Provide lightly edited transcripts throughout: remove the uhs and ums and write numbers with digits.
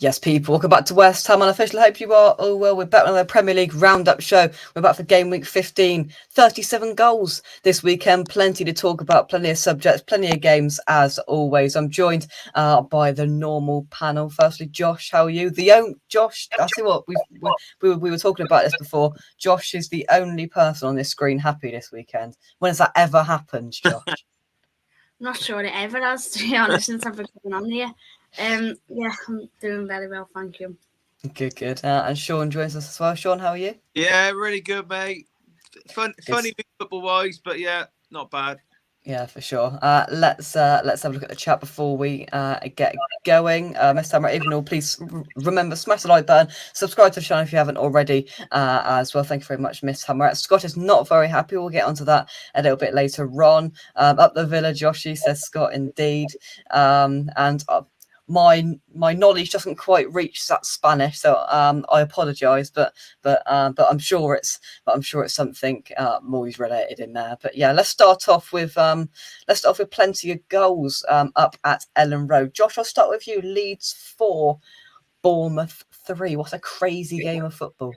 Yes, people, welcome back to West Ham Unofficial. I hope you are all well. We're back on the Premier League Roundup show. We're back for game week 15. 37 goals this weekend. Plenty to talk about, plenty of subjects, plenty of games as always. I'm joined by the normal panel. Firstly, Josh, how are you? Josh, I see what we were talking about this before. Josh is the only person on this screen happy this weekend. When has that ever happened, Josh? Not sure it ever has, to be honest, since I've been coming on here. Yeah, I'm doing very well, thank you. Good. And Sean joins us as well. Sean, how are you? Yeah, really good, mate. Funny football-wise, but yeah, not bad. Yeah, for sure. Let's have a look at the chat before we get going. Next time, even all, please remember, smash the like button, subscribe to the channel if you haven't already as well. Thank you very much, Miss Hammer. Scott is not very happy. We'll get onto that a little bit later on. Up the Villa, Joshy says Scott, indeed. And my knowledge doesn't quite reach that Spanish, so I apologise, but I'm sure it's something Moyes related in there. But yeah, let's start off with plenty of goals up at Ellen Road. Josh, I'll start with you. Leeds 4, Bournemouth 3. What a crazy game of football!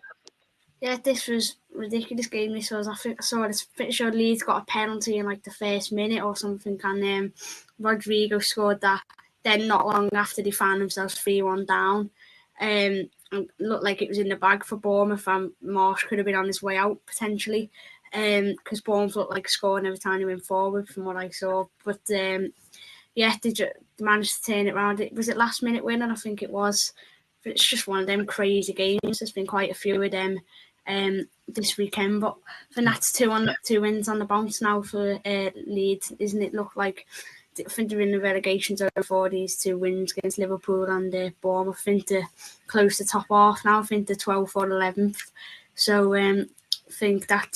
Yeah, this was a ridiculous game. This was. I think I saw this. Pretty sure Leeds got a penalty in like the first minute or something, and Rodrigo scored that. Then not long after, they found themselves 3-1 down. And looked like it was in the bag for Bournemouth, and Marsh could have been on his way out potentially, because Bournemouth looked like scoring every time they went forward from what I saw. But yeah, they managed to turn it around. Was it last minute winner? I think it was. But it's just one of them crazy games. There's been quite a few of them this weekend, but I think that's 2 wins on the bounce now for Leeds, isn't it? Look like. I think they're in the relegation zone for these 2 wins against Liverpool and Bournemouth. I think they're close to top half now. I think they're 12th or 11th. So I think that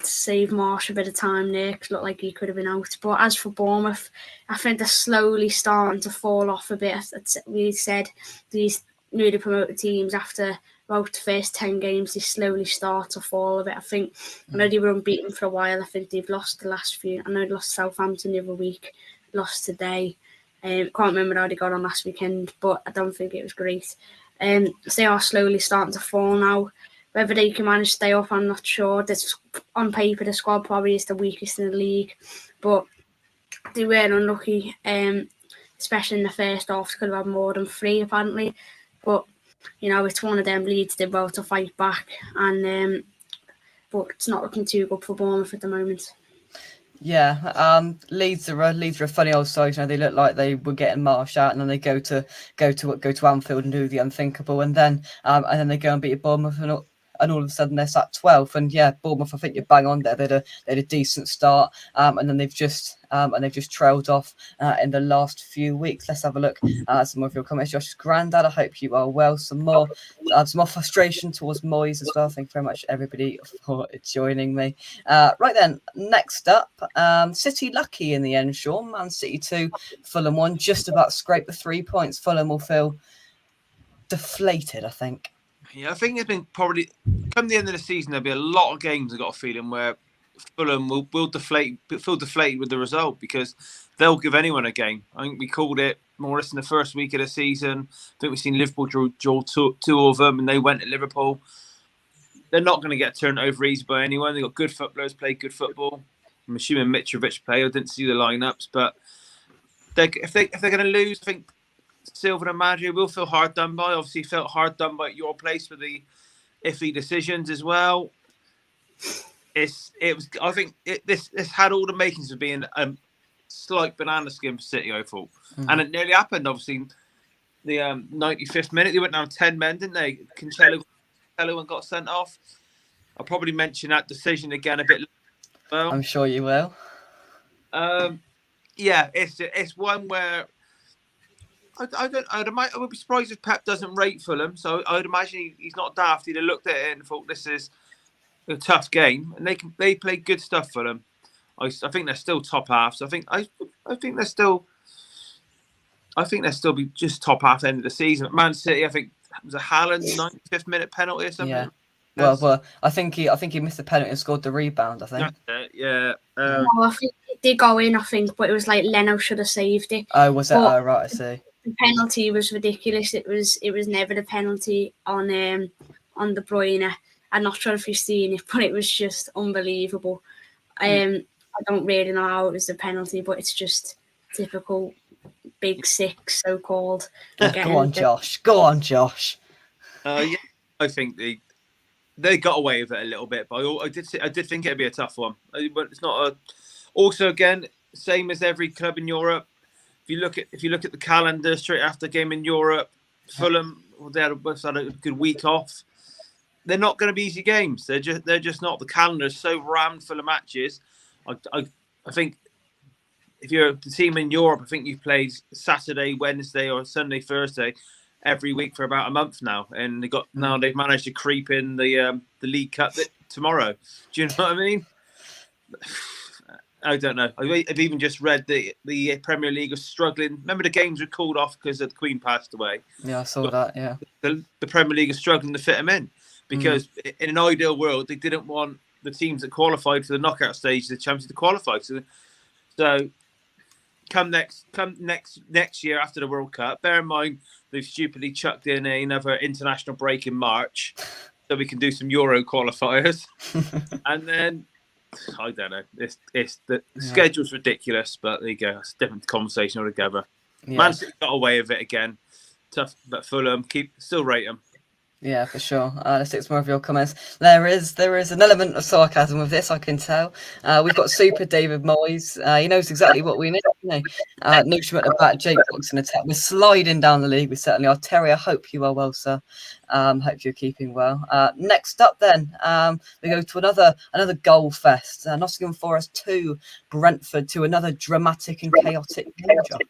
saved Marsh a bit of time there, because it looked like he could have been out. But as for Bournemouth, I think they're slowly starting to fall off a bit. We said these newly promoted teams, after about the first 10 games, they slowly start to fall a bit. I know they were unbeaten for a while. I think they've lost the last few. I know they lost Southampton the other week, lost today. Can't remember how they got on last weekend, but I don't think it was great. So they are slowly starting to fall now. Whether they can manage to stay up, I'm not sure. On paper, the squad probably is the weakest in the league, but they were unlucky, especially in the first half. They could have had more than 3, apparently. But it's one of them. Leeds did well to fight back, and but it's not looking too good for Bournemouth at the moment. Yeah, Leeds are a funny old side. They look like they were getting Marsh out, and then they go to Anfield and do the unthinkable, and then they go and beat Bournemouth, and all of a sudden they're sat 12th. And yeah, Bournemouth, I think you're bang on there. They had a decent start, and then they've just trailed off in the last few weeks. Let's have a look at some more of your comments. Josh's granddad, I hope you are well. Some more frustration towards Moyes as well. Thank you very much, everybody, for joining me. Right then, next up, City lucky in the end, Sean. Man City 2, Fulham 1. Just about scraped the 3 points. Fulham will feel deflated, I think. Yeah, I think it's been probably come the end of the season. There'll be a lot of games. I've got a feeling where Fulham will feel deflated with the result, because they'll give anyone a game. I think we called it more or less in the first week of the season. I think we've seen Liverpool draw two of them, and they went to Liverpool. They're not going to get turned over easy by anyone. They've got good footballers, play good football. I'm assuming Mitrovic play. I didn't see the lineups, but if they're going to lose, I think Silva and Madrid will feel hard done by. Obviously, felt hard done by at your place for the iffy decisions as well. This had all the makings of being a slight banana skin for City, I thought. And it nearly happened, obviously. The 95th minute, they went down 10 men, didn't they? Cancelo got sent off. I'll probably mention that decision again a bit later. Well, I'm sure you will. Yeah, it's one where I would be surprised if Pep doesn't rate Fulham. So I would imagine he's not daft. He'd have looked at it and thought this is a tough game, and they play good stuff for them. I think they're still top half. So I think they're still be just top half end of the season. Man City, I think it was a Haaland 95th minute penalty or something. Yeah. Well, I think he missed the penalty and scored the rebound, I think. Yeah. I think it did go in, but it was like Leno should have saved it. Oh, was it? Oh, right, I see. The penalty was ridiculous. It was never a penalty on De Bruyne. I'm not sure if you've seen it, but it was just unbelievable. I don't really know how it was a penalty, but it's just typical Big Six, so-called. Go on, Josh. Go on, Josh. Yeah, I think they got away with it a little bit, but I did think it'd be a tough one. But it's not a. Also, again, same as every club in Europe. If you look at the calendar straight after game in Europe, Fulham they had a good week off. They're not going to be easy games. They're just not. The calendar is so rammed full of matches. I think if you're the team in Europe, I think you've played Saturday, Wednesday, or Sunday, Thursday every week for about a month now, and they've managed to creep in the League Cup tomorrow. Do you know what I mean? I don't know. I've even just read the Premier League is struggling. Remember the games were called off because the Queen passed away. Yeah, I saw that. Yeah, the Premier League is struggling to fit them in because in an ideal world they didn't want the teams that qualified for the knockout stage of the Champions to qualify. So come next year after the World Cup, bear in mind they've stupidly chucked in another international break in March so we can do some Euro qualifiers. And then I don't know. It's the schedule's ridiculous, but there you go. It's a different conversation altogether. Yeah. Man City got away with it again. Tough, but Fulham still rate them. Yeah, for sure. Let's take some more of your comments. There is an element of sarcasm with this, I can tell. We've got Super David Moyes. He knows exactly what we need. Newsham at the back, Jake Brooks in attack. We're sliding down the league. We certainly are. Terry, I hope you are well, sir. Hope you're keeping well. Next up, then, we go to another goal fest. Nottingham Forest 2, Brentford 2. Another dramatic and chaotic game, Josh.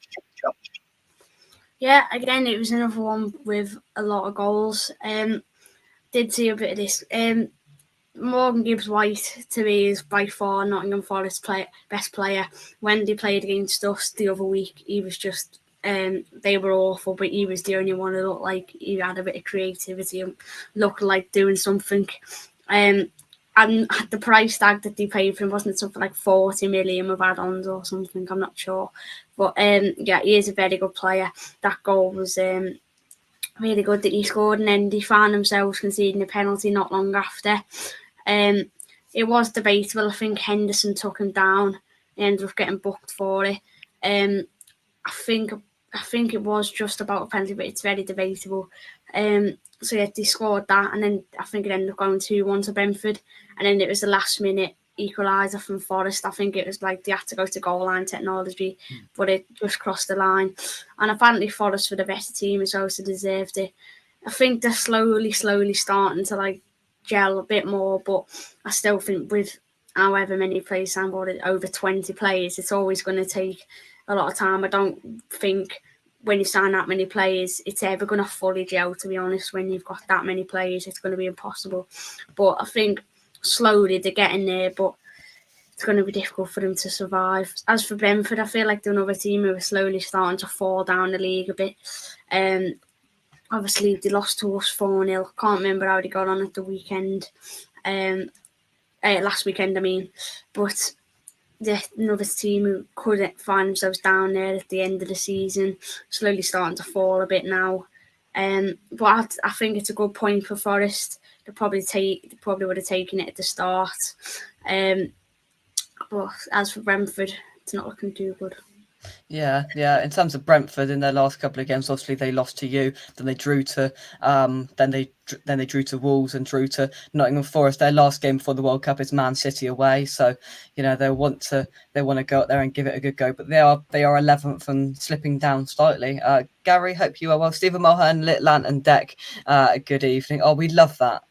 Yeah, again, it was another one with a lot of goals. Did see a bit of this. Morgan Gibbs-White, to me, is by far Nottingham Forest's best player. When they played against us the other week, he was just... they were awful, but he was the only one who looked like he had a bit of creativity and looked like doing something. And the price tag that they paid for him wasn't something like 40 million with add-ons or something, I'm not sure. But yeah, he is a very good player. That goal was really good that he scored, and then they found themselves conceding a penalty not long after. It was debatable. I think Henderson took him down. He ended up getting booked for it. I think it was just about a penalty, but it's very debatable. So yeah, they scored that, and then I think it ended up going 2-1 to Brentford, and then it was the last minute equaliser from Forest. I think it was like they had to go to goal line technology, but it just crossed the line. And apparently Forest were the better team as well, so deserved it. I think they're slowly starting to like gel a bit more, but I still think with however many players signed, over 20 players, it's always going to take a lot of time. I don't think when you sign that many players, it's ever going to fully gel, to be honest. When you've got that many players, it's going to be impossible. But I think slowly they're getting there, but it's going to be difficult for them to survive. As for Brentford, I feel like they're another team who are slowly starting to fall down the league a bit. Obviously, they lost to us 4-0. Can't remember how they got on at the weekend. Last weekend, I mean. But another team who couldn't find themselves down there at the end of the season, slowly starting to fall a bit now. But I think it's a good point for Forest. They probably would have taken it at the start. But as for Brentford, it's not looking too good. Yeah. In terms of Brentford, in their last couple of games, obviously they lost to you. Then they drew to, then they drew to Wolves and drew to Nottingham Forest. Their last game before the World Cup is Man City away, so they want to go out there and give it a good go. But they are 11th and slipping down slightly. Gary, hope you are well. Stephen Mulhern, Lit Lantern Deck. Good evening. Oh, we love that.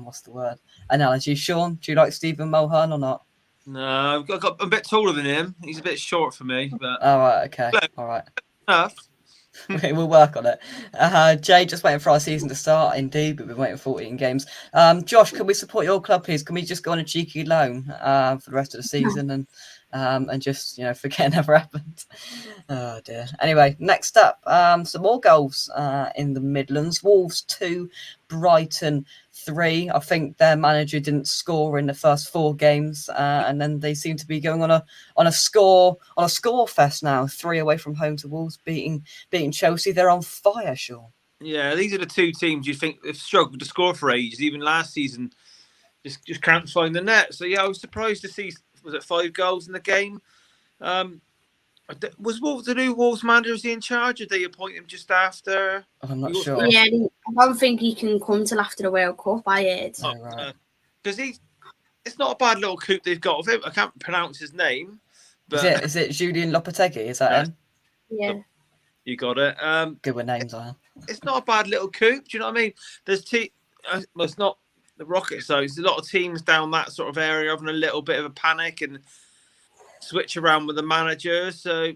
What's the word? Analogy. Sean, do you like Stephen Mulhern or not? No, I've got a bit taller than him. He's a bit short for me. But all right, okay, all right. Enough. We'll work on it. Jay, just waiting for our season to start. Indeed, but we're waiting for 14 games. Josh, can we support your club, please? Can we just go on a cheeky loan for the rest of the season and just forget it never happened? Oh dear. Anyway, next up, some more goals in the Midlands. Wolves 2, Brighton 3. I think their manager didn't score in the first 4 games, and then they seem to be going on a score fest now. 3 away from home to Wolves, beating Chelsea. They're on fire, Sean. Yeah, these are the 2 teams you think have struggled to score for ages. Even last season, just can't find the net. So yeah, I was surprised to see, was it 5 goals in the game? Was Wolves, the new Wolves manager, was he in charge? Or did they appoint him just after? I'm not sure. Yeah, I don't think he can come till after the World Cup, I heard. Oh, right. Because it's not a bad little coup they've got with him. I can't pronounce his name. But Is it Julian Lopetegui? Is that him? Yeah. You got it. Good with names, I am. It's not a bad little coup. Do you know what I mean? There's well, it's not the Rocket side. There's a lot of teams down that sort of area having a little bit of a panic and switch around with the manager. So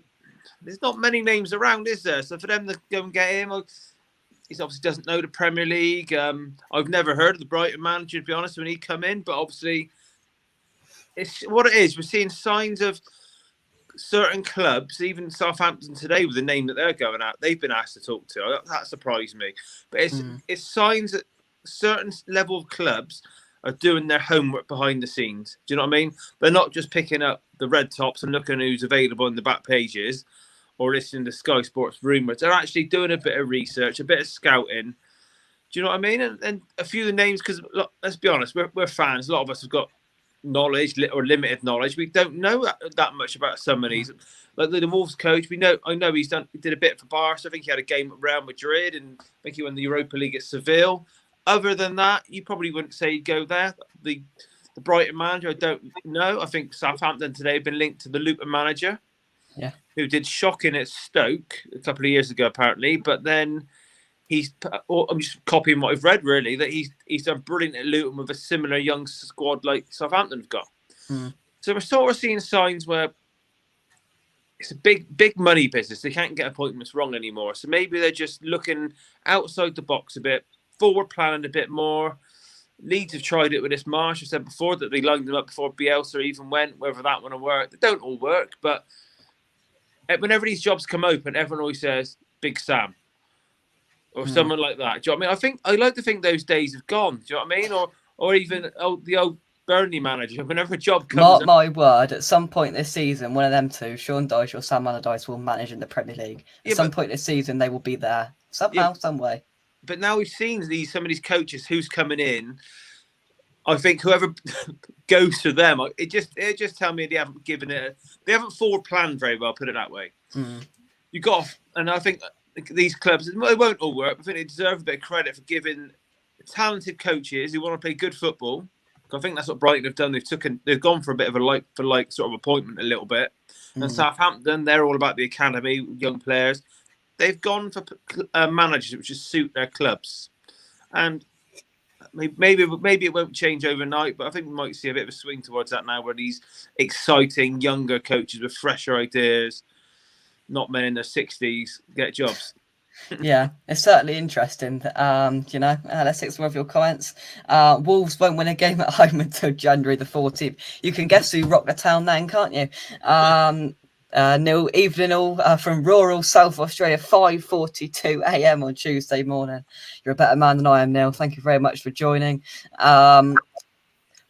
there's not many names around, is there? So for them to go and get him, he obviously doesn't know the Premier League. I've never heard of the Brighton manager, to be honest, when he come in. But obviously, it's what it is. We're seeing signs of certain clubs, even Southampton today, with the name that they're going at, they've been asked to talk to. That surprised me. But it's signs that certain level of clubs are doing their homework behind the scenes. Do you know what I mean? They're not just picking up the red tops and looking who's available in the back pages or listening to Sky Sports rumours. They're actually doing a bit of research, a bit of scouting. Do you know what I mean? And a few of the names, because let's be honest, we're fans. A lot of us have got knowledge or limited knowledge. We don't know that much about some of these. Like the Wolves coach, I know he did a bit for Barca. I think he had a game at Real Madrid, and I think he won the Europa League at Seville. Other than that, you probably wouldn't say he'd go there. The Brighton manager, I don't know. I think Southampton today have been linked to the Luton manager, who did shocking at Stoke a couple of years ago, apparently. But then I'm just copying what I've read, really, that he's done brilliant at Luton with a similar young squad like Southampton have got. So we're sort of seeing signs where it's a big money business. They can't get appointments wrong anymore. So maybe they're just looking outside the box a bit, forward planning a bit more. Leeds have tried it with this Marsh. I said before that they lined them up before Bielsa even went, whether that one will work. They don't all work, but whenever these jobs come open, everyone always says, Big Sam. Or someone like that. Do you know what I mean? I like to think those days have gone. Do you know what I mean? Or even the old Burnley manager. Whenever a job comes Mark my word, at some point this season, one of them two, Sean Dyche or Sam Allardyce, will manage in the Premier League. At some point this season, they will be there. Somehow, some way. But now we've seen some of these coaches who's coming in. I think whoever goes to them, it just tell me they haven't they haven't forward planned very well, put it that way. You got, and I think these clubs, they won't all work, but I think they deserve a bit of credit for giving talented coaches who want to play good football. I think that's what Brighton have done. They've gone for a bit of a like sort of appointment a little bit. And Southampton, they're all about the academy, young players. They've gone for managers which just suit their clubs. And maybe it won't change overnight, but I think we might see a bit of a swing towards that now, where these exciting younger coaches with fresher ideas, not men in their 60s, get jobs. Yeah, it's certainly interesting. Let's take some of your comments. Wolves won't win a game at home until January the 14th. You can guess who rocked the town then, can't you? Neil, evening all from rural South Australia, 5:42 a.m. on Tuesday morning. You're a better man than I am, Neil. Thank you very much for joining.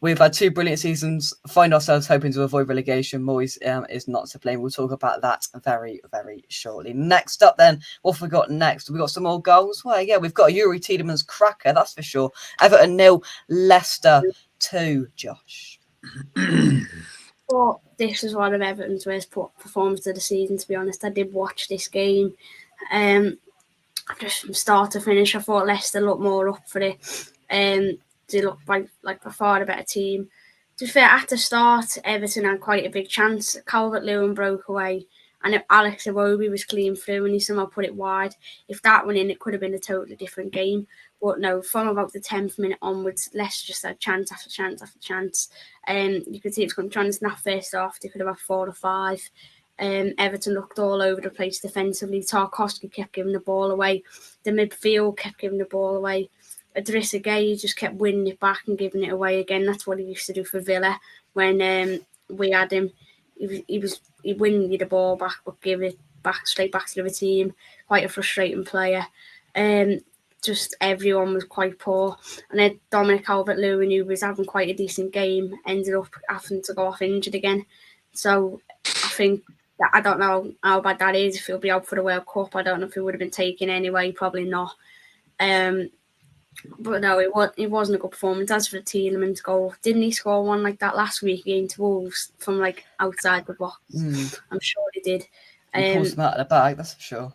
We've had 2 brilliant seasons, find ourselves hoping to avoid relegation. Moyes is not to blame. We'll talk about that very, very shortly. Next up then, what have we got next? We got some more goals? Well, yeah, we've got Yuri Tielemans' cracker, that's for sure. Everton 0, Leicester 2, Josh. Well, this was one of Everton's worst performances of the season, to be honest. I did watch this game. Just from start to finish, I thought Leicester looked more up for it. They looked like by far a better team. To be fair, at the start, Everton had quite a big chance. Calvert-Lewin broke away, and Alex Iwobi was clean through, and he somehow put it wide. If that went in, it could have been a totally different game. But no, from about the 10th minute onwards, Leicester just had chance after chance after chance. You could see it was trying to snap first off. They could have had 4 or 5. Everton looked all over the place defensively. Tarkowski kept giving the ball away. The midfield kept giving the ball away. Idrissa Gueye just kept winning it back and giving it away again. That's what he used to do for Villa when we had him. He'd win you the ball back, but give it back straight back to the team. Quite a frustrating player. just everyone was quite poor. And then Dominic Calvert-Lewin, who was having quite a decent game, ended up having to go off injured again. So I think that I don't know how bad that is. If he'll be out for the World Cup, I don't know if he would have been taken anyway. Probably not. But no, it wasn't a good performance. As for the Tielemans goal, didn't he score one like that last week against Wolves from like outside the box? I'm sure he did. He pulls them out of the bag, that's for sure.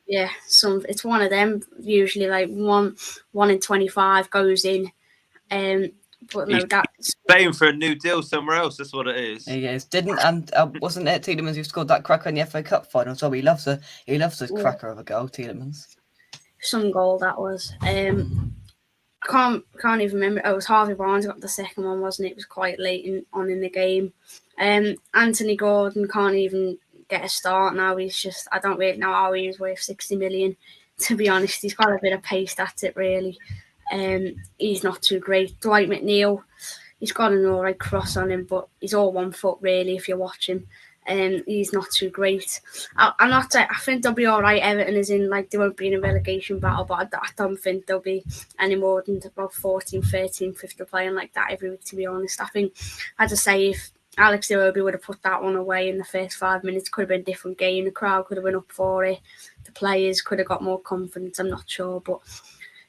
Yeah, it's one of them. Usually, like one in 25 goes in. But no, that's paying for a new deal somewhere else. That's what it is. He is. Wasn't it Tielemans who scored that cracker in the FA Cup final? So he loves a cracker of a goal, Tielemans. Some goal that was. I can't even remember. It was Harvey Barnes got the second one, wasn't it? It was quite late on in the game. Anthony Gordon can't even get a start now. He's just, I don't really know how he's worth 60 million. To be honest, he's got a bit of pace at it, really. He's not too great. Dwight McNeil, he's got an alright cross on him, but he's all 1 foot, really, if you watch him. He's not too great. I think they'll be all right. Everton is in, like, they won't be in a relegation battle, but I don't think they'll be any more than about 14, 13, 15 playing like that every week, to be honest. I think, as I say, if Alex Iwobi would have put that one away in the first 5 minutes, could have been a different game. The crowd could have been up for it. The players could have got more confidence. I'm not sure, but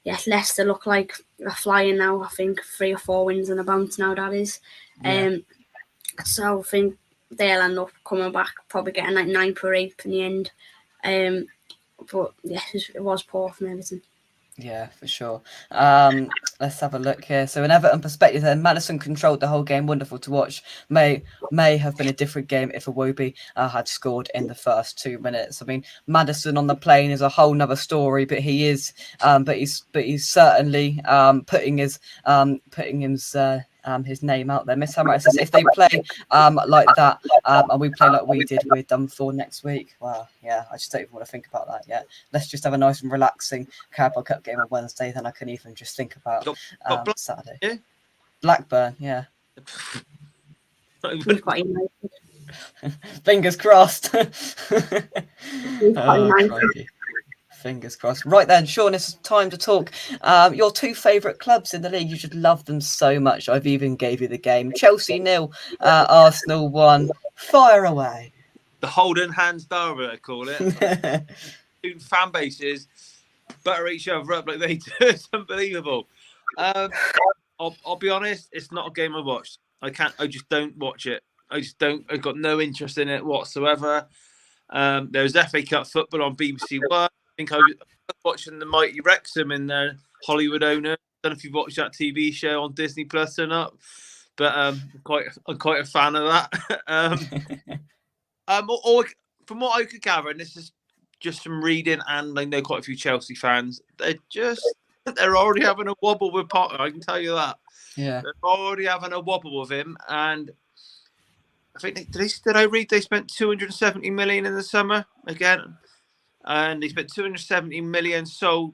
yeah, Leicester look like they're flying now. I think 3 or 4 wins and a bounce now, that is. Yeah. So I think they'll end up coming back, probably getting like 9th or 8th in the end. But yeah, it was poor from Everton. Yeah, for sure. Let's have a look here. So in Everton perspective then, Maddison controlled the whole game. Wonderful to watch. May have been a different game if Iwobi had scored in the first 2 minutes. I mean, Maddison on the plane is a whole nother story, but he's certainly putting his name out there. Miss Hammer says if they play like that and we play like we did, we're done for next week. Well, yeah, I just don't even want to think about that yet. Let's just have a nice and relaxing Carabao Cup game on Wednesday, then I can even just think about Saturday. Yeah? Blackburn, yeah. We've got United. Fingers crossed. We've got United. Fingers crossed. Right then, Sean, it's time to talk. Your 2 favourite clubs in the league. You should love them so much. I've even gave you the game. Chelsea 0, Arsenal 1. Fire away. The Holden Hands Derby, I call it. 2 fan bases butter each other up like they do. It's unbelievable. I'll be honest, it's not a game I watched. I just don't watch it. I've got no interest in it whatsoever. There's FA Cup football on BBC One. I think I was watching the Mighty Wrexham in their Hollywood owner. I don't know if you've watched that TV show on Disney Plus or not, but I'm quite a fan of that. Or from what I could gather, and this is just from reading, and I know quite a few Chelsea fans, they're already having a wobble with Potter. I can tell you that. Yeah, they're already having a wobble with him, and I think did I read they spent 270 million in the summer again. And they spent 270 million, sold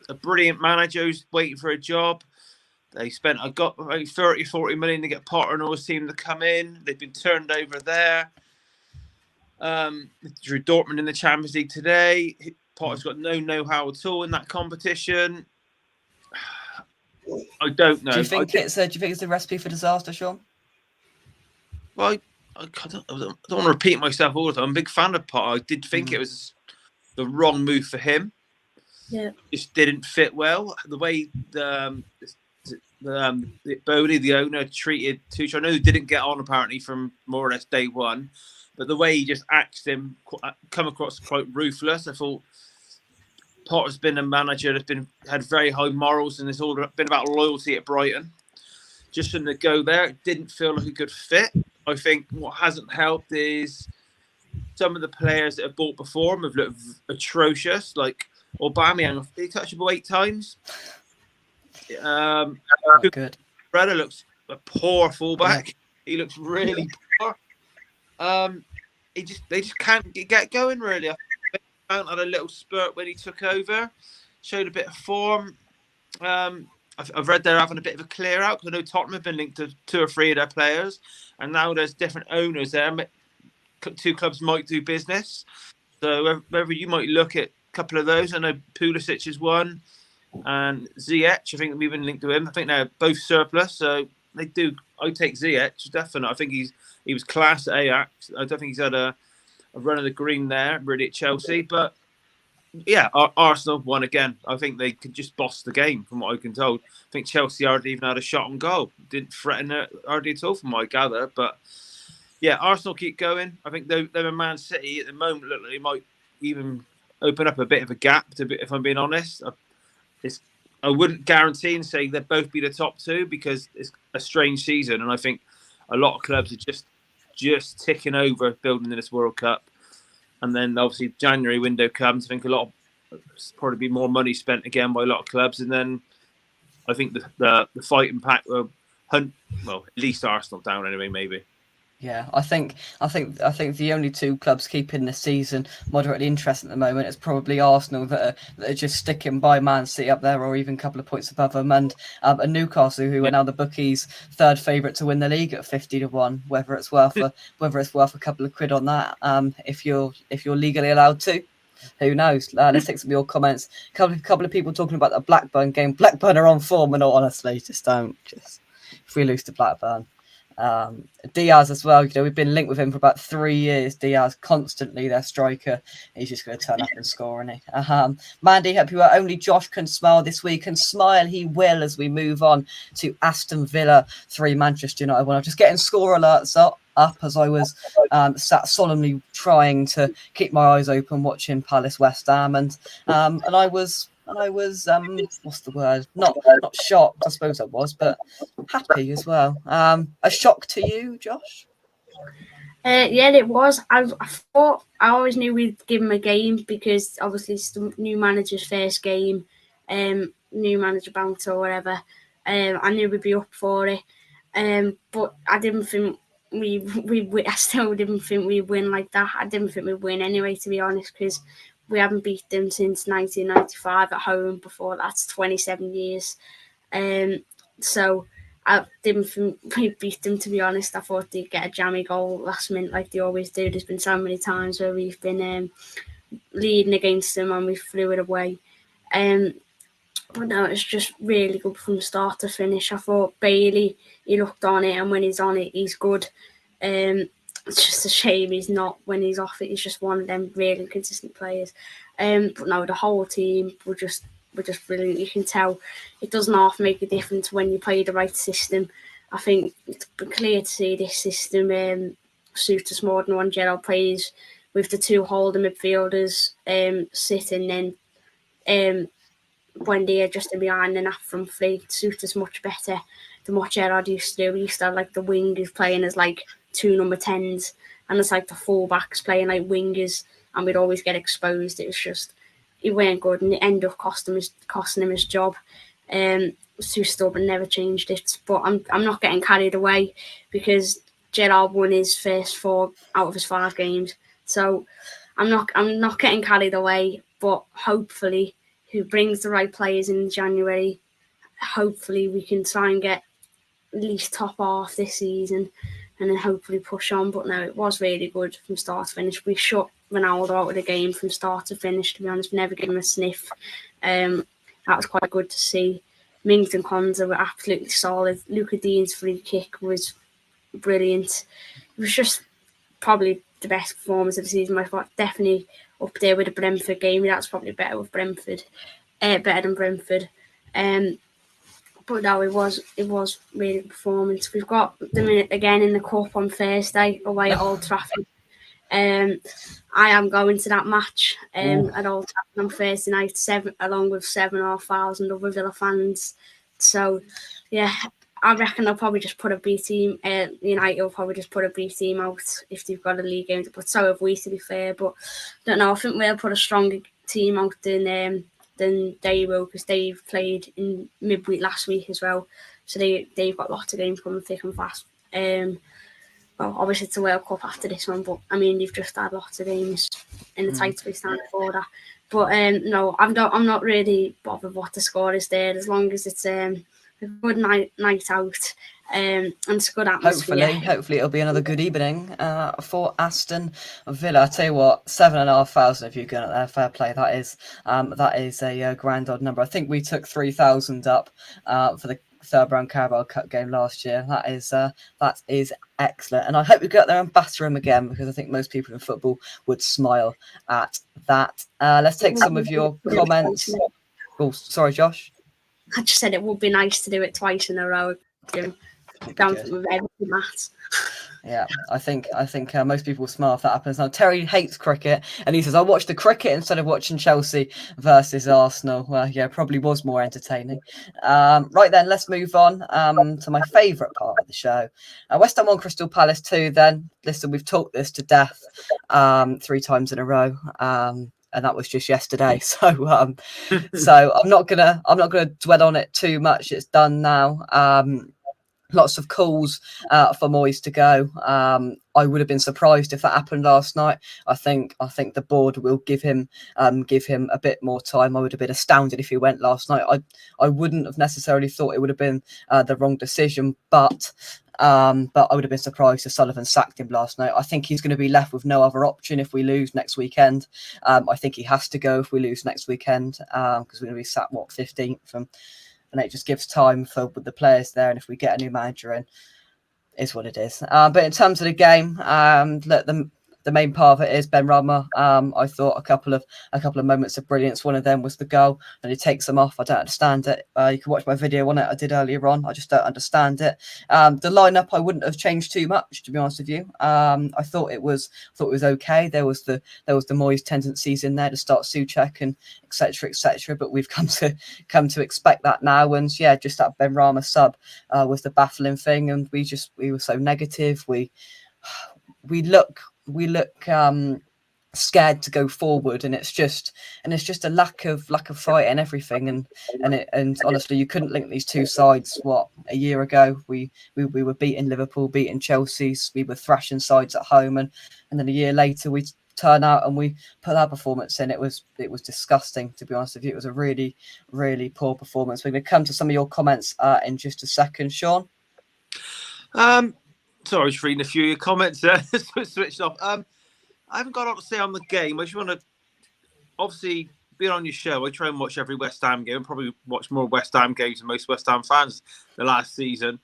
a brilliant manager who's waiting for a job. They spent about 30, 40 million to get Potter and all his team to come in. They've been turned over there. Drew Dortmund in the Champions League today. Potter's got no know-how at all in that competition. I don't know. Do you think it's the recipe for disaster, Sean? Well, I don't want to repeat myself all the time. I'm a big fan of Potter. I did think it was the wrong move for him. Yeah, it just didn't fit well. The way Bodie, the owner, treated Tuchel. I know he didn't get on apparently from more or less day one, but the way he just axed him come across quite ruthless. I thought Potter's been a manager that's had very high morals, and it's all been about loyalty at Brighton. Just from the go there, it didn't feel like a good fit. I think what hasn't helped is some of the players that have bought before him have looked atrocious. Like Aubameyang, he touched the ball 8 times. Good. Breda looks a poor fullback. Yeah. He looks really poor. They just can't get going really. I think Mount had a little spurt when he took over, showed a bit of form. I've read they're having a bit of a clear out because I know Tottenham have been linked to 2 or 3 of their players, and now there's different owners there. 2 clubs might do business, so whether you might look at couple of those. I know Pulisic is one, and Ziyech. I think we've been linked to him. I think they're both surplus, so they do. I take Ziyech definitely. I think he was class at Ajax. I don't think he's had a run of the green there really at Chelsea, but yeah, Arsenal won again. I think they could just boss the game, from what I've been told. I think Chelsea hardly even had a shot on goal. Didn't threaten it hardly at all, from what I gather. But yeah, Arsenal keep going. I think they're a Man City at the moment. Look, they might even open up a bit of a gap. If I'm being honest, I wouldn't guarantee and say they'll both be the top two, because it's a strange season, and I think a lot of clubs are just ticking over building in this World Cup. And then obviously January window comes. I think probably be more money spent again by a lot of clubs. And then I think the fighting pack will hunt, well, at least Arsenal down anyway, maybe. Yeah, I think the only two clubs keeping the season moderately interesting at the moment is probably Arsenal, that are just sticking by Man City up there, or even a couple of points above them, and Newcastle, who are now the bookies' third favourite to win the league at 50-1. Whether it's worth a couple of quid on that, if you're legally allowed to. Who knows? Let's take some of your comments. Couple of people talking about the Blackburn game. Blackburn are on form, and honestly, just if we lose to Blackburn. Diaz as well, we've been linked with him for about 3 years. Diaz, constantly their striker. He's just going to turn up and score, isn't he? Mandy, hope you are. Only Josh can smile this week, and smile he will as we move on to Aston Villa 3, Manchester United 1. I'm just getting score alerts up as I was sat solemnly trying to keep my eyes open watching Palace West Ham, and I was what's the word? Not shocked, I suppose I was, but happy as well. A shock to you, Josh? Yeah, it was. I thought, I always knew we'd give him a game, because obviously it's the new manager's first game, new manager bounce or whatever. I knew we'd be up for it, but I didn't think I still didn't think we'd win like that. I didn't think we'd win anyway, to be honest, because we haven't beat them since 1995 at home. Before that's 27 years. So I didn't think we'd beat them, to be honest. I thought they'd get a jammy goal last minute like they always do. There's been so many times where we've been leading against them and we threw it away. But no, it's just really good from start to finish. I thought Bailey, he looked on it, and when he's on it, he's good. It's just a shame he's not when he's off it. He's just one of them really consistent players. But no, the whole team were just brilliant. You can tell it doesn't half make a difference when you play the right system. I think it's been clear to see this system suits us more than when Gerrard plays with the two holding midfielders sitting, then when they're just in behind and from three, suits us much better than what Gerrard used to do. We used to have like the wingers playing as like 2 number 10s, and it's like the fullbacks playing like wingers, and we'd always get exposed. It was just, it weren't good, and it ended up costing him his job. Was too stubborn, never changed it. But I'm not getting carried away, because Gerrard won his first 4 out of his 5 games, so I'm not getting carried away. But hopefully, who brings the right players in January, hopefully we can try and get at least top half this season, and then hopefully push on. But no, it was really good from start to finish. We shut Ronaldo out of the game from start to finish, to be honest. We never gave him a sniff. That was quite good to see. Mings and Konza were absolutely solid. Luca Dean's free kick was brilliant. It was just probably the best performance of the season. I thought definitely up there with the Brentford game. That's probably better with Brentford, better than Brentford. But no, it was really good performance. We've got them again in the cup on Thursday away at Old Trafford. I am going to that match at Old Trafford on Thursday night, along with 7,500 other Villa fans. So yeah, I reckon they'll probably just put a B team. United will probably just put a B team out if they've got a league game. But so have we, to be fair. But I don't know. I think we'll put a stronger team out than they will, because they've played in midweek last week as well. So they've got lots of games coming thick and fast. Well, obviously it's a World Cup after this one, but I mean they've just had lots of games in the title to be standing for that. But no, I'm not really bothered what the score is there, as long as it's a good night out, and it's a good atmosphere. Hopefully it'll be another good evening for Aston Villa. I tell you what, 7,500 if you're going there, fair play. That is a grand old number. I think we took 3,000 up for the third round Carabao Cup game last year. That is excellent, and I hope we get there and batter him again, because I think most people in football would smile at that. Let's take some of your comments. Oh, sorry, Josh. I just said it would be nice to do it twice in a row. Down with everything, Matt. Yeah, I think most people will smile if that happens. Now, Terry hates cricket, and he says, I watched the cricket instead of watching Chelsea versus Arsenal. Well, yeah, probably was more entertaining. Right then, let's move on to my favourite part of the show. West Ham 1, Crystal Palace 2 then. Listen, we've talked this to death 3 times in a row. And that was just yesterday. So I'm not gonna dwell on it too much. It's done now. Lots of calls for Moyes to go. I would have been surprised if that happened last night. I think the board will give him a bit more time. I would have been astounded if he went last night. I wouldn't have necessarily thought it would have been the wrong decision, but I would have been surprised if Sullivan sacked him last night. I think he's going to be left with no other option if we lose next weekend. I think he has to go if we lose next weekend, because we're going to be sat 15th, and it just gives time for the players there. And if we get a new manager in, is what it is. But in terms of the game, look, the main part of it is Ben Rama. I thought a couple of moments of brilliance. One of them was the goal, and he takes them off. I don't understand it. You can watch my video on it I did earlier on. I just don't understand it. The lineup I wouldn't have changed too much, to be honest with you. I thought it was okay. There was the Moyes tendencies in there to start Souček and etc. But we've come to expect that now. And yeah, just that Ben Rama sub was the baffling thing. And we were so negative. We look scared to go forward, and it's just a lack of fight and everything. And honestly, you couldn't link these two sides. What, a year ago we were beating Liverpool, beating Chelsea, we were thrashing sides at home, and then a year later we turn out and we put our performance in. It was disgusting, to be honest with you. It was a really, really poor performance. We're going to come to some of your comments in just a second, Sean. Sorry, just reading a few of your comments there. Switched off. I haven't got a lot to say on the game. I just want to, obviously, being on your show, I try and watch every West Ham game. Probably watch more West Ham games than most West Ham fans the last season.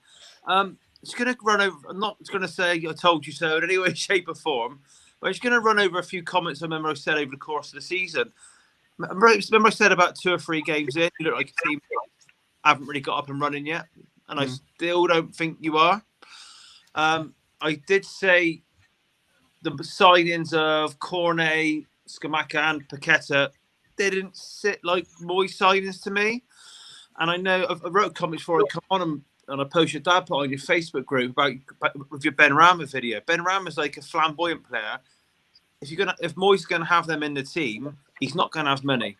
Just going to run over, I'm not going to say I told you so in any way, shape or form, but I'm just going to run over a few comments I remember I said over the course of the season. Remember I said about 2 or 3 games in, you look like a team haven't really got up and running yet, and I still don't think you are. I did say the signings of Cornet, Scamacca and Paqueta didn't sit like Moyes signings to me. And I know I wrote comments before I come on and I post your dad put on your Facebook group about with your Ben Rama video. Ben Rama's like a flamboyant player. If Moyes is gonna have them in the team, he's not gonna have money.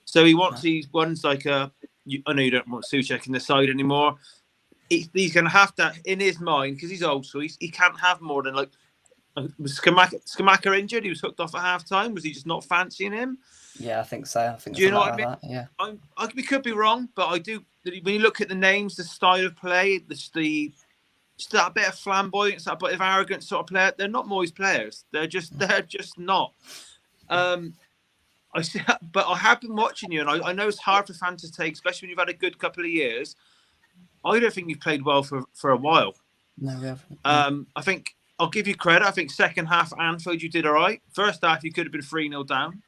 So he wants these ones like I know you don't want Souček in the side anymore. He's going to have that in his mind because he's old, so he can't have more than like. Was Scamacca injured? He was hooked off at half time. Was he just not fancying him? Yeah, I think so. Do you know what I mean? That, yeah. We could be wrong, but I do. When you look at the names, the style of play, just that bit of flamboyance, that bit of arrogance sort of player. They're not Moyes players. They're just not. But I have been watching you, and I know it's hard for fans to take, especially when you've had a good couple of years. I don't think you've played well for a while. No, we haven't. I think I'll give you credit. I think second half at Anfield you did all right. First half you could have been 3-0 down.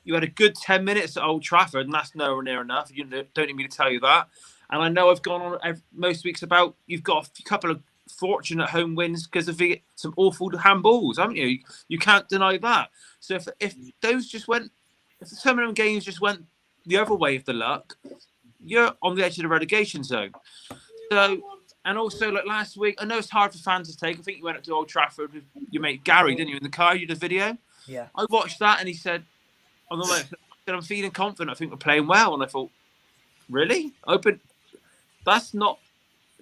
You had a good 10 minutes at Old Trafford, and that's nowhere near enough. You don't need me to tell you that. And I know I've gone on most weeks about you've got a couple of fortunate home wins because of some awful handballs, haven't you? You can't deny that. So if those just went, if some of them games just went the other way of the luck, you're on the edge of the relegation zone. So, and also like last week, I know it's hard for fans to take. I think you went up to Old Trafford with your mate Gary, didn't you, in the car? You did a video. Yeah. I watched that, and he said, on the way, I'm feeling confident. I think we're playing well. And I thought, really? That's not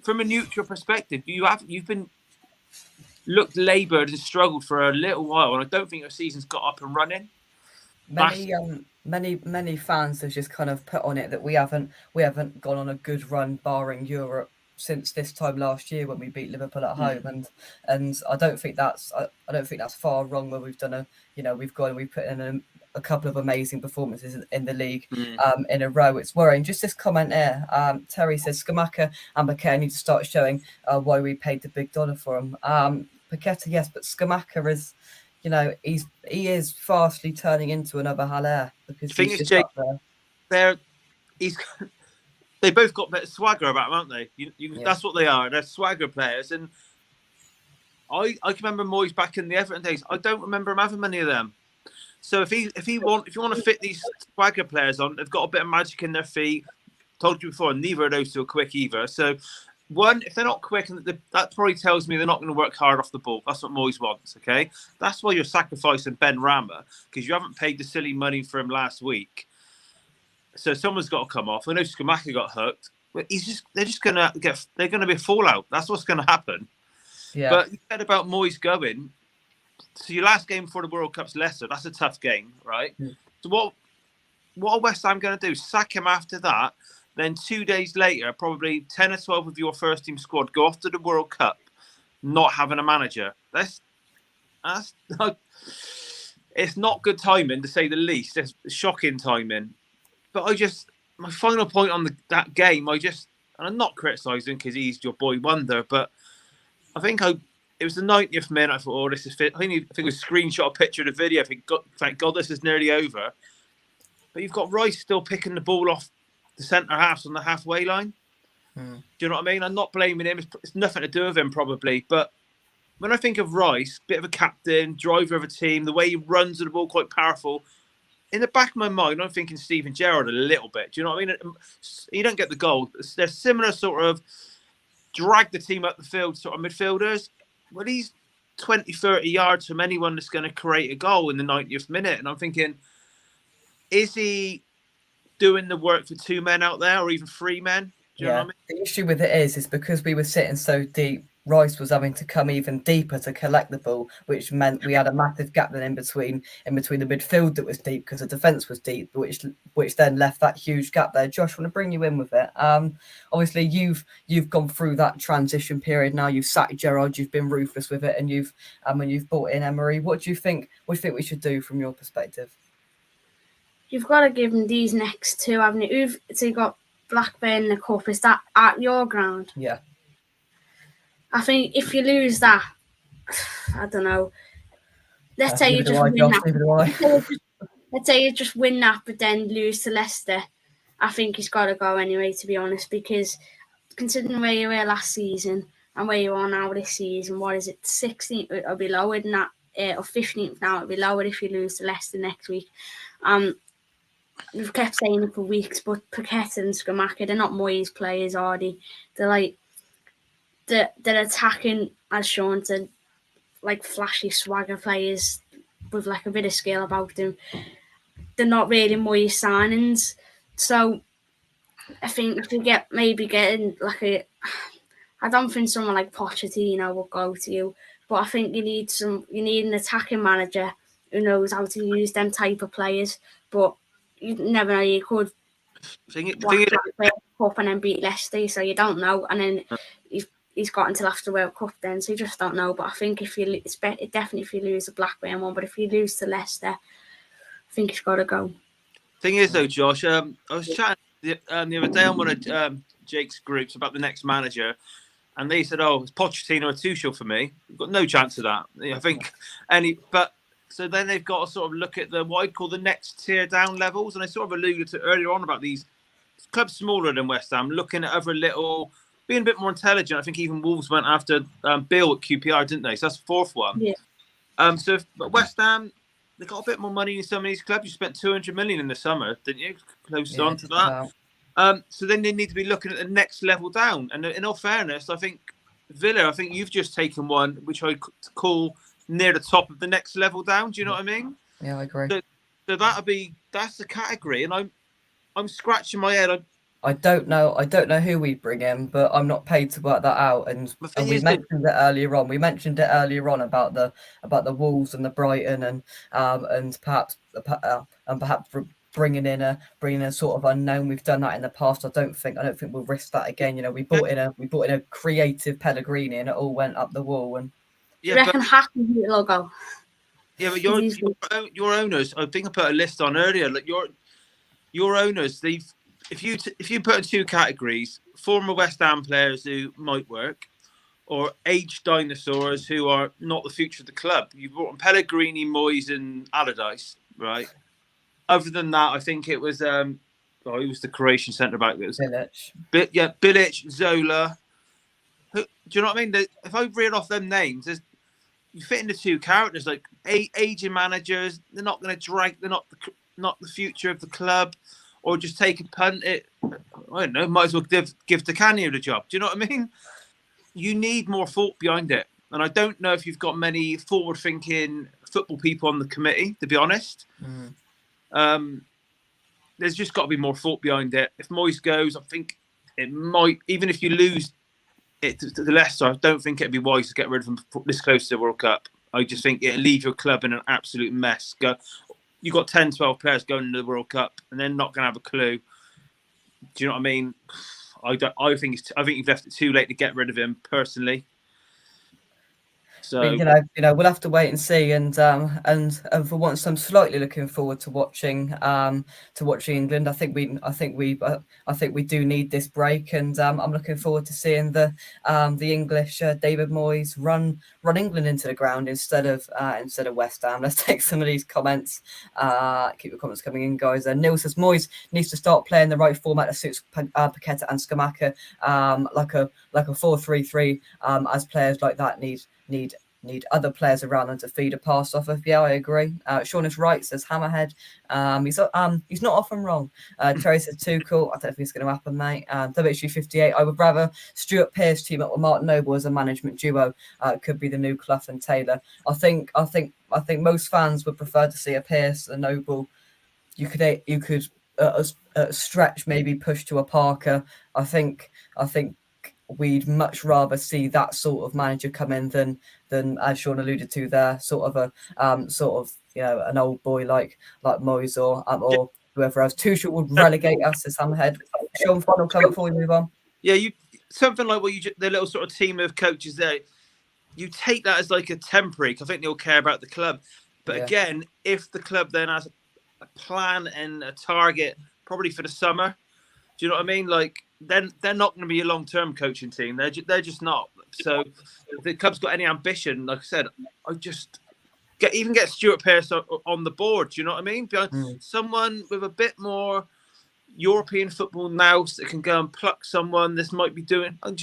from a neutral perspective. You've been looked laboured and struggled for a little while, and I don't think your season's got up and running. Many fans have just kind of put on it that we haven't gone on a good run barring Europe since this time last year when we beat Liverpool at home, and I don't think that's far wrong. Where we've done we've put in a couple of amazing performances in the league in a row. It's worrying. Just this comment here. Terry says Skamaka and Paqueta need to start showing why we paid the big dollar for him. Paqueta, yes, but Skamaka is, he is fastly turning into another Haller because thing he's is, just Jake, up there. They both got better swagger about them, aren't they? That's what they are. They're swagger players, and I can remember Moyes back in the Everton days. I don't remember him having many of them. So if you want to fit these swagger players on, they've got a bit of magic in their feet. Told you before, neither of those two are quick either. So one, if they're not quick, and that probably tells me they're not going to work hard off the ball. That's what Moyes wants. Okay, that's why you're sacrificing Ben Rama, because you haven't paid the silly money for him last week. So someone's got to come off. I know Skamaka got hooked, but they're going to be a fallout. That's what's going to happen. Yeah. But you said about Moyes going. So your last game before the World Cup's Leicester. That's a tough game, right? So what are West Ham going to do? Sack him after that? Then 2 days later, probably 10 or 12 of your first team squad go off to the World Cup, not having a manager. That's it's not good timing, to say the least. It's shocking timing. But my final point on that game, and I'm not criticising because he's your boy wonder, but I think it was the 90th minute. I thought, this is fit. I think it was a screenshot, a picture of the video. I think, thank God this is nearly over. But you've got Rice still picking the ball off the centre half on the halfway line. Do you know what I mean? I'm not blaming him. It's nothing to do with him, probably. But when I think of Rice, bit of a captain, driver of a team, the way he runs the ball, quite powerful. In the back of my mind, I'm thinking Steven Gerrard a little bit. Do you know what I mean? You don't get the goal. They're similar sort of drag the team up the field sort of midfielders. Well, he's 20, 30 yards from anyone that's going to create a goal in the 90th minute. And I'm thinking, is he doing the work for two men out there or even three men? Do you know what I mean? The issue with it is because we were sitting so deep, Rice was having to come even deeper to collect the ball, which meant we had a massive gap then in between the midfield that was deep because the defence was deep, which then left that huge gap there. Josh, I want to bring you in with it. Obviously, you've gone through that transition period now. You've sacked Gerrard, you've been ruthless with it, and you've brought in Emery. What do you think? What do you think we should do from your perspective? You've got to give them these next two, haven't you? So you got Blackburn in the cup. Is that at your ground? Yeah. I think if you lose that, I don't know. Let's say you just win that. Let's say you just win that, but then lose to Leicester. I think he's got to go anyway, to be honest, because considering where you were last season and where you are now this season, what is it, 16th? It'll be lower than that, or 15th now. It'll be lower if you lose to Leicester next week. We've kept saying it for weeks, but Paqueta and Skamaka, they're not Moyes players, are they? They're like, they're attacking, as Sean said, like flashy swagger players with like a bit of skill about them. They're not really Moyes signings. So I think if you getting like I don't think someone like Pochettino will go to you, but I think you need an attacking manager who knows how to use them type of players. But you never know, you could watch that Cup and then beat Leicester, so you don't know. And then he's got until after the World Cup then, so you just don't know. But I think definitely if you lose the Blackburn one, but if you lose to Leicester, I think he's got to go. Thing is though, Josh, I was chatting the other day on one of Jake's groups about the next manager, and they said, "Oh, it's Pochettino or Tuchel for me." We've got no chance of that. I think so then they've got to sort of look at what I'd call the next tier down levels, and I sort of alluded to earlier on about these clubs smaller than West Ham, looking at other little, being a bit more intelligent. I think even Wolves went after Bill at QPR, didn't they? So that's the fourth one. Yeah. So West Ham, they got a bit more money in some of these clubs. You spent 200 million in the summer, didn't you? Close on to that. So then they need to be looking at the next level down. And in all fairness, I think Villa, you've just taken one which I call near the top of the next level down. Do you know what I mean? Yeah, I agree. So that's the category, and I'm scratching my head. I don't know who we bring in, but I'm not paid to work that out. And we mentioned it earlier on. We mentioned it earlier on about the Wolves and the Brighton and perhaps bringing in a sort of unknown. We've done that in the past. I don't think we'll risk that again. You know, we brought in a creative Pellegrini, and it all went up the wall. And do you reckon Hackney will go? Yeah, but your owners. I think I put a list on earlier. Like your owners, if you put in two categories, former West Ham players who might work, or aged dinosaurs who are not the future of the club. You brought in Pellegrini, Moyes, and Allardyce, right? Other than that, I think it was he was the Croatian centre back. It was Bilic, Zola. Do you know what I mean? If I read off them names, you fit into two characters like aging managers. They're not going to drag. They're not the future of the club, or just take a punt. I don't know. Might as well give Canio the job. Do you know what I mean? You need more thought behind it. And I don't know if you've got many forward-thinking football people on the committee, to be honest. There's just got to be more thought behind it. If Moyes goes, I think it might, even if you lose it to the Leicester, I don't think it'd be wise to get rid of him this close to the World Cup. I just think it'll leave your club in an absolute mess. You've got 10, 12 players going into the World Cup and they're not going to have a clue. Do you know what I mean? I think you've left it too late to get rid of him personally. So you know, we'll have to wait and see. And for once, I'm slightly looking forward to watching England. I think we do need this break, and I'm looking forward to seeing the English David Moyes run England into the ground instead of West Ham. Let's take some of these comments. Keep the comments coming in, guys. Neil says Moyes needs to start playing the right format that suits Paqueta and Scamacca, like a 4-3-3. As players like that need other players around them to feed a pass off of. Yeah, I agree. Sean is right, says Hammerhead. He's not often wrong. Terry says Tuchel. I don't think it's going to happen, mate. WHG58. I would rather Stuart Pearce team up with Martin Noble as a management duo. Could be the new Clough and Taylor. I think most fans would prefer to see a Pearce and Noble. You could stretch, maybe push to a Parker. I think we'd much rather see that sort of manager come in than as Sean alluded to there, sort of an old boy like Moyes or whoever else. Tuchel would relegate us to some head. Sean, final comment before we move on. Yeah, something like the little sort of team of coaches there. You take that as like a temporary. I think they'll care about the club, but again, if the club then has a plan and a target, probably for the summer. Do you know what I mean? Like, then they're not going to be a long-term coaching team. They're just not. So if the club's got any ambition, like I said, I just get Stuart Pearce on the board. Do you know what I mean? Someone with a bit more European football nous that can go and pluck someone. This might be doing. I'm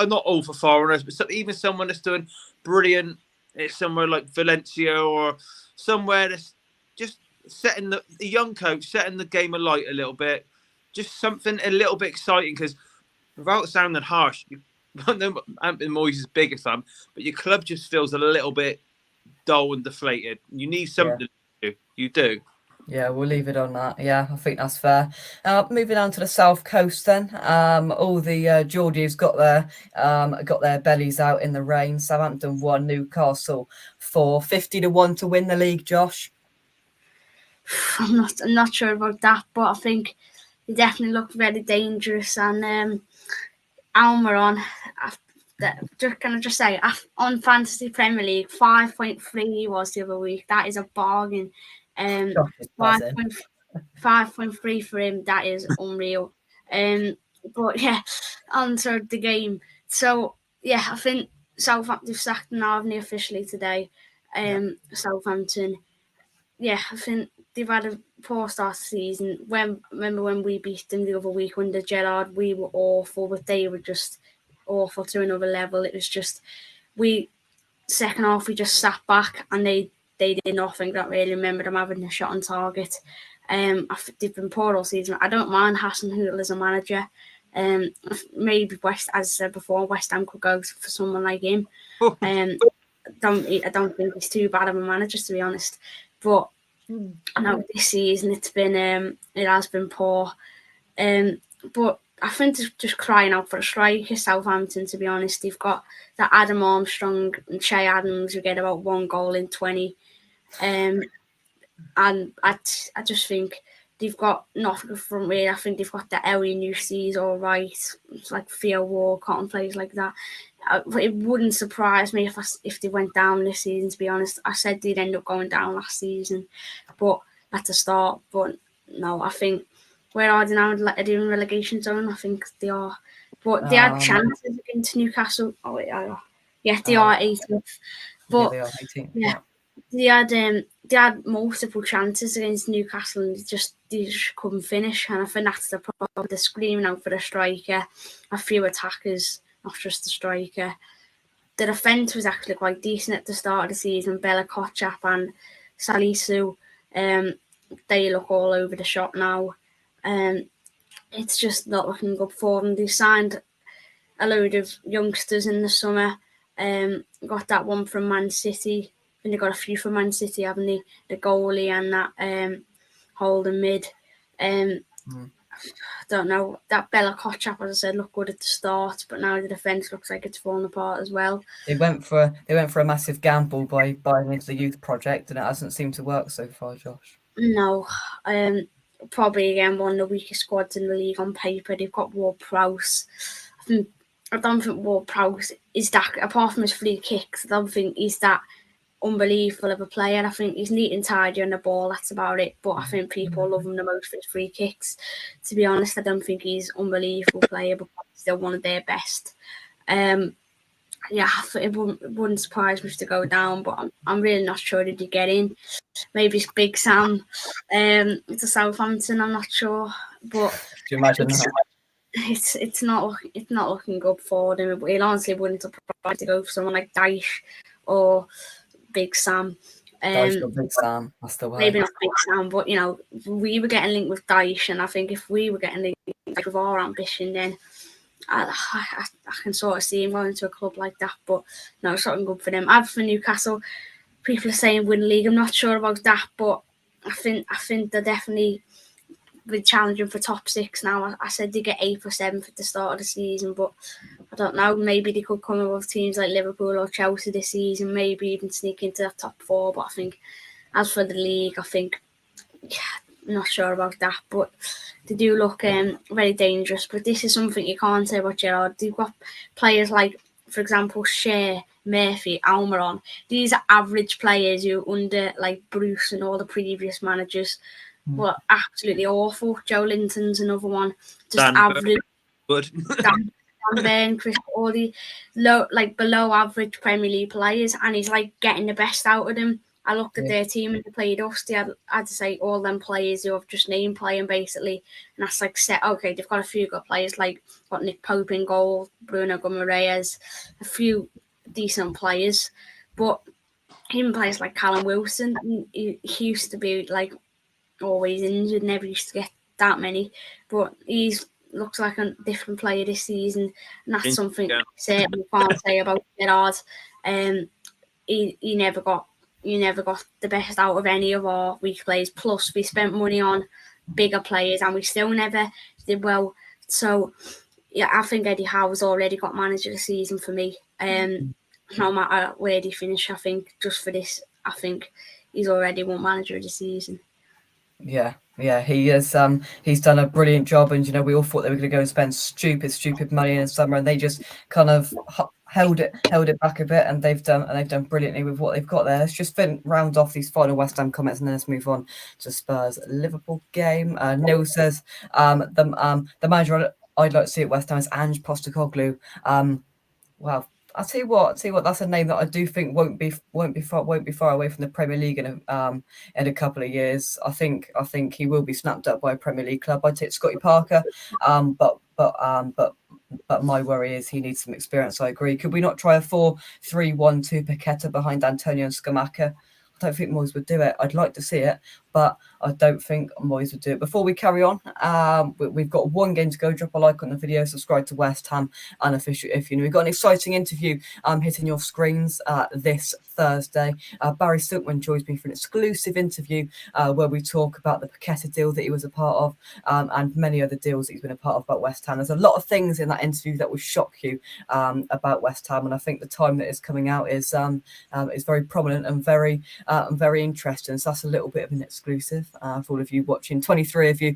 not all for foreigners, but even someone that's doing brilliant. It's somewhere like Valencia or somewhere that's just setting the young coach setting the game alight a little bit. Just something a little bit exciting, because without sounding harsh, I know Moyes' biggest fan, but your club just feels a little bit dull and deflated. You need something to do. You do. Yeah, we'll leave it on that. Yeah, I think that's fair. Moving on to the South Coast then. All the Georgies got their bellies out in the rain. Southampton won, Newcastle 50-1 to win the league, Josh. I'm not sure about that, but I think they definitely look very dangerous. And Almiron, can I just say, on Fantasy Premier League, 5.3 was the other week. That is a bargain. 5.3 for him. That is unreal. But yeah, onto the game. So yeah, I think Southampton sacked Narvny officially today. Southampton. Yeah, I think they've had a poor start to the season. Remember when we beat them the other week under Gerrard, we were awful, but they were just awful to another level. It was just second half we just sat back and they did nothing. I don't really remember them having a shot on target. They've been poor all season. I don't mind Hasenhüttl as a manager. Maybe as I said before, West Ham could go for someone like him. I don't think he's too bad of a manager, to be honest. But I know this season it has been poor. But I think they're just crying out for a striker, Southampton, to be honest. They've got that Adam Armstrong and Che Adams who get about 1 goal in 20. and I just think they've got nothing from me. I think they've got the Ellie Newsies all right. It's like Theo Walcott and players like that. It wouldn't surprise me if they went down this season, to be honest. I said they'd end up going down last season, but at the start. But no, I think where are they now? They're in relegation zone. I think they are. But they had chances against Newcastle. Oh, wait, yeah, they are 18th. But yeah, they are 18th. Yeah. They had multiple chances against Newcastle and they just couldn't finish. And I think that's the problem. They're screaming out for a striker, a few attackers, not just the striker. The defence was actually quite decent at the start of the season. Bella Kotchap and Salisu, they look all over the shop now. It's just not looking good for them. They signed a load of youngsters in the summer. Got that one from Man City. And they got a few from Man City, haven't they? The goalie and that holding mid. I don't know. That Bella Kotchap, as I said, looked good at the start, but now the defence looks like it's falling apart as well. They went for a massive gamble by buying into the youth project, and it hasn't seemed to work so far, Josh. No, probably again one of the weakest squads in the league on paper. They've got Ward-Prowse. I don't think Ward-Prowse is that, apart from his free kicks, I don't think he's that unbelievable of a player. I think he's neat and tidy on the ball, that's about it. But I think people love him the most for his free kicks. To be honest, I don't think he's an unbelievable player, but he's still one of their best. Yeah, it wouldn't surprise me to go down, but I'm really not sure did he get in. Maybe it's Big Sam. It's a Southampton, I'm not sure. But do you imagine that? It's not looking good for them. It honestly wouldn't surprise to go for someone like Dyche or Big Sam. Dyche or Big Sam, that's the way. Maybe not Big Sam, but we were getting linked with Dyche, and I think if we were getting linked with our ambition, then I can sort of see him going to a club like that. But no, it's not good for them. As for Newcastle, people are saying win league. I'm not sure about that, but I think they're definitely be challenging for top 6 now. I said they get 8th or 7th at the start of the season, but I don't know. Maybe they could come above teams like Liverpool or Chelsea this season, maybe even sneak into that top 4. But I think as for the league, I'm not sure about that. But they do look very dangerous. But this is something you can't say about Gerrard. They've got players like, for example, Shea, Murphy, Almiron. These are average players who under like Bruce and all the previous managers were absolutely awful. Joe Linton's another one, just average. Good. Dan Burn, Chris, all the below average Premier League players, and he's like getting the best out of them. I looked at their team and they played us. They had to say all them players who have just named playing basically, and that's like set. Okay, they've got a few good players like got Nick Pope in goal, Bruno Guimaraes, a few decent players, but even players like Callum Wilson, he used to be like always injured, never used to get that many, but he's looks like a different player this season, and that's something you can't say about Gerrard. He never got the best out of any of our weak players. Plus, we spent money on bigger players, and we still never did well. So, yeah, I think Eddie Howe's already got manager of the season for me. No matter where they finish, I think just for this, I think he's already won manager of the season. Yeah, he is. He's done a brilliant job, and we all thought they were going to go and spend stupid money in the summer, and they just kind of held it back a bit, and they've done brilliantly with what they've got there. Let's just round off these final West Ham comments, and then let's move on to Spurs Liverpool game. Neil says the manager I'd like to see at West Ham is Ange Postecoglou. Wow. I'll tell you what. That's a name that I do think won't be far away from the Premier League in a couple of years. I think he will be snapped up by a Premier League club. I'd take Scotty Parker, but my worry is he needs some experience. I agree. Could we not try a 4-3-1-2 Paqueta behind Antonio and Scamacca? I don't think Moyes would do it. I'd like to see it, but I don't think Moyes would do it. Before we carry on, we've got one game to go. Drop a like on the video, subscribe to West Ham Unofficial if you know. We've got an exciting interview hitting your screens this Thursday. Barry Silkman joins me for an exclusive interview where we talk about the Paqueta deal that he was a part of and many other deals that he's been a part of about West Ham. There's a lot of things in that interview that will shock you about West Ham, and I think the time that is coming out is very prominent and very interesting. So that's a little bit of an exclusive for all of you watching. 23 of you,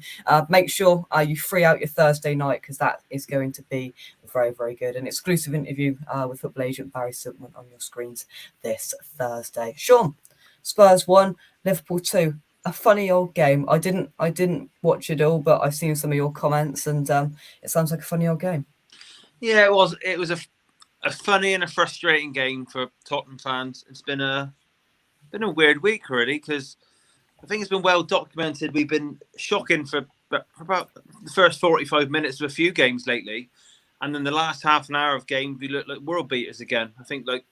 make sure you free out your Thursday night, because that is going to be very, very good. An exclusive interview with football agent Barry Silkman on your screens this Thursday. Sean, Spurs 1, Liverpool 2. A funny old game. I didn't watch it all, but I've seen some of your comments, and it sounds like a funny old game. Yeah, it was. It was a funny and a frustrating game for Tottenham fans. It's been a weird week, really, because I think it's been well documented. We've been shocking for about the first 45 minutes of a few games lately, and then the last half an hour of games we look like world beaters again. I think, like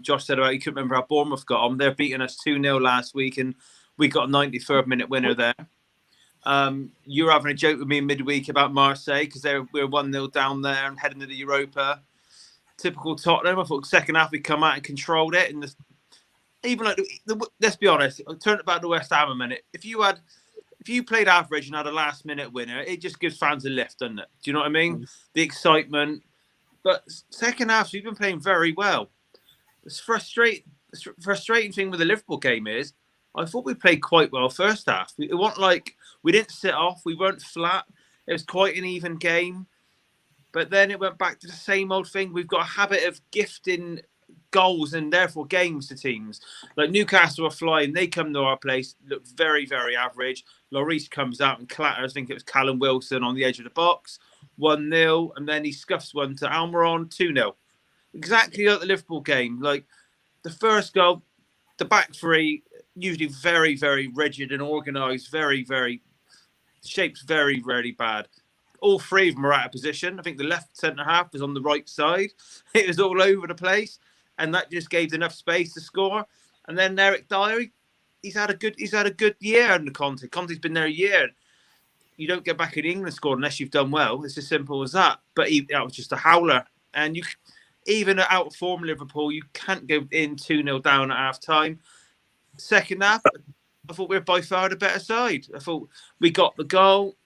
Josh said about, he couldn't remember how Bournemouth got on. They're beating us 2-0 last week, and we got a 93rd minute winner there. You were having a joke with me midweek about Marseille because we're 1-0 down there and heading to the Europa. Typical Tottenham. I thought second half we come out and controlled it, and even like let's be honest, I'll turn it back to West Ham a minute. If you played average and had a last minute winner, it just gives fans a lift, doesn't it? Do you know what I mean? The excitement. But second half, we've been playing very well. The frustrating thing with the Liverpool game is, I thought we played quite well first half. It wasn't like we didn't sit off. We weren't flat. It was quite an even game. But then it went back to the same old thing. We've got a habit of gifting goals and therefore games to teams. Like Newcastle are flying. They come to our place, look very, very average. Olise comes out and clatters. I think it was Callum Wilson on the edge of the box. 1-0. And then he scuffs one to Almiron. 2-0. Exactly like the Liverpool game. Like the first goal, the back three, usually very, very rigid and organised, very, very shapes very, very bad. All three of them are out of position. I think the left centre half was on the right side. It was all over the place, and that just gave enough space to score. And then Eric Dyer, he's had a good year under Conte. Conte's been there a year. You don't get back in the England squad unless you've done well. It's as simple as that. But that was just a howler. And even out of form Liverpool, you can't go in 2-0 down at half time. Second half, I thought we were by far the better side. I thought we got the goal.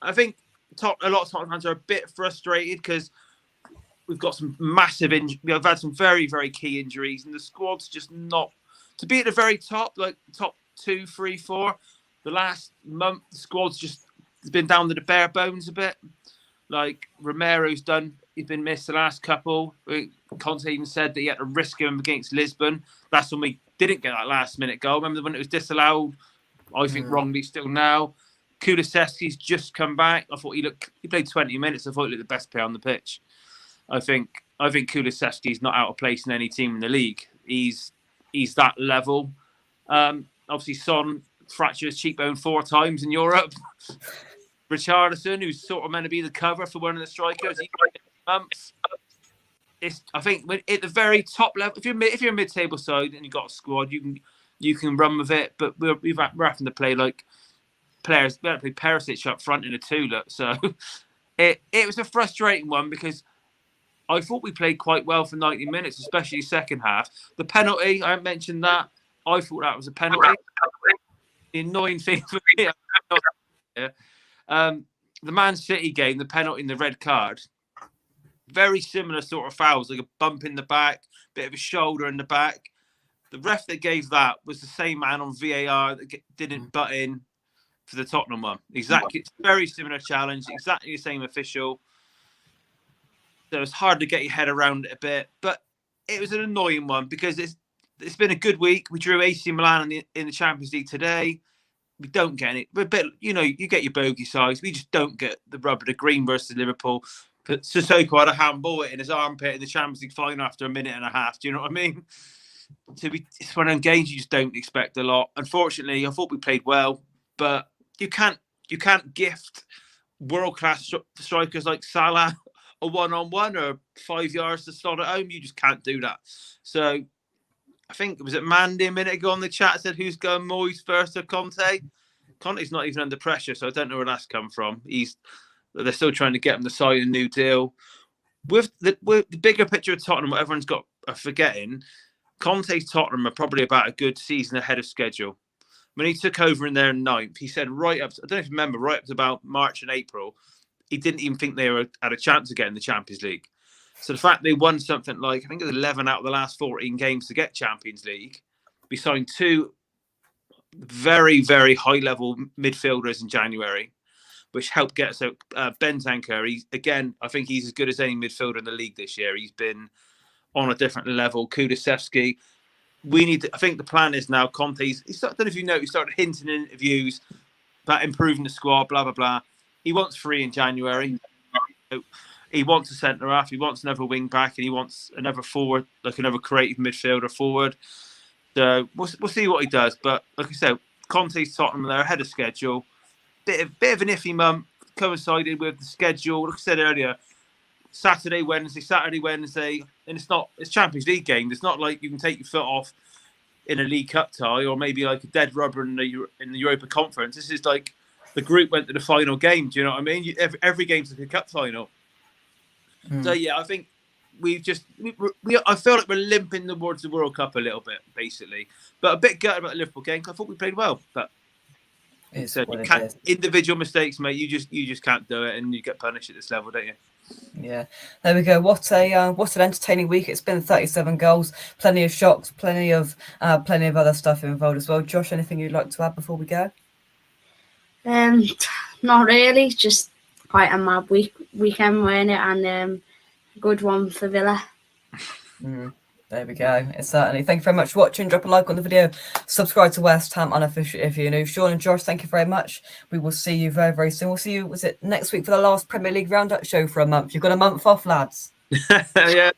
I think a lot of Tottenham fans are a bit frustrated because we've got some massive injuries. We've had some very, very key injuries, and the squad's just not to be at the very top, like top 2, 3, 4. The last month, the squad's just been down to the bare bones a bit. Like Romero's done, he's been missed the last couple. Conte even said that he had to risk him against Lisbon. That's when we didn't get that last minute goal. Remember when it was disallowed? I think wrongly still now. Kulusevski's just come back. I thought he played 20 minutes. I thought he looked the best player on the pitch. I think Kulusevski's not out of place in any team in the league. He's that level. Obviously, Son fractured his cheekbone 4 times in Europe. Richarlison, who's sort of meant to be the cover for one of the strikers, I think at the very top level, if you're a mid-table side and you've got a squad, you can run with it. But we're having to play like players. We had to play Perisic up front in a 2 look. So it was a frustrating one because I thought we played quite well for 90 minutes, especially second half. The penalty, I mentioned that. I thought that was a penalty. The annoying thing for me, the Man City game, the penalty and the red card, very similar sort of fouls, like a bump in the back, bit of a shoulder in the back. The ref that gave that was the same man on VAR that didn't butt in for the Tottenham one. Exactly, it's very similar challenge, exactly the same official. So it's hard to get your head around it a bit, but it was an annoying one because it's been a good week. We drew AC Milan in the Champions League today. We don't get it. But you get your bogey size. We just don't get the rub of the green versus Liverpool. But Sissoko had a handball in his armpit in the Champions League final after a minute and a half. Do you know what I mean? It's one of them games you just don't expect a lot. Unfortunately, I thought we played well, but you can't gift world-class strikers like Salah a 1-on-1 or 5 yards to slot at home. You just can't do that. So I think was it Mandy a minute ago on the chat said who's going Moyes first or Conte? Conte's not even under pressure, so I don't know where that's come from. They're still trying to get him to sign a new deal. With the bigger picture of Tottenham, what everyone's got forgetting, Conte's Tottenham are probably about a good season ahead of schedule. When he took over in their ninth, he said right up, I don't know if you remember, right up to about March and April, he didn't even think they had a chance of getting the Champions League. So the fact they won something like, I think it was 11 out of the last 14 games to get Champions League, we signed 2 very, very high-level midfielders in January, which helped get us out. Bentancur, I think he's as good as any midfielder in the league this year. He's been on a different level. Kulusevski. I think the plan is now Conte's. I don't know if you know, he started hinting in interviews about improving the squad, blah, blah, blah. He wants 3 in January. He wants a centre half. He wants another wing back, and he wants another forward, like another creative midfielder forward. So we'll see what he does. But like I said, Conte's Tottenham, they're ahead of schedule. Bit of an iffy month coincided with the schedule. Like I said earlier, Saturday, Wednesday, and it's Champions League game. It's not like you can take your foot off in a League Cup tie or maybe like a dead rubber in the Europa Conference. This is like the group went to the final game. Do you know what I mean? Every game's like a cup final. So yeah, I think I feel like we're limping towards the World Cup a little bit, basically, but a bit gutted about the Liverpool game. I thought we played well, but individual mistakes, mate. You just can't do it, and you get punished at this level, don't you? Yeah, there we go. What an entertaining week it's been. 37 goals, plenty of shocks, plenty of other stuff involved as well. Josh, anything you'd like to add before we go? Not really. Just quite a mad weekend, weren't it? And good one for Villa. There we go. It's certainly. Thank you very much for watching. Drop a like on the video. Subscribe to West Ham Unofficial if you're new. Sean and Josh, thank you very much. We will see you very, very soon. We'll see you, was it next week for the last Premier League Roundup show for a month? You've got a month off, lads. Yeah.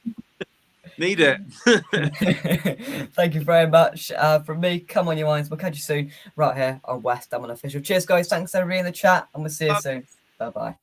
Need it. Thank you very much. From me, come on, you minds. We'll catch you soon right here on West Ham Unofficial. Cheers, guys. Thanks, everybody in the chat, and we'll see you soon. Bye-bye.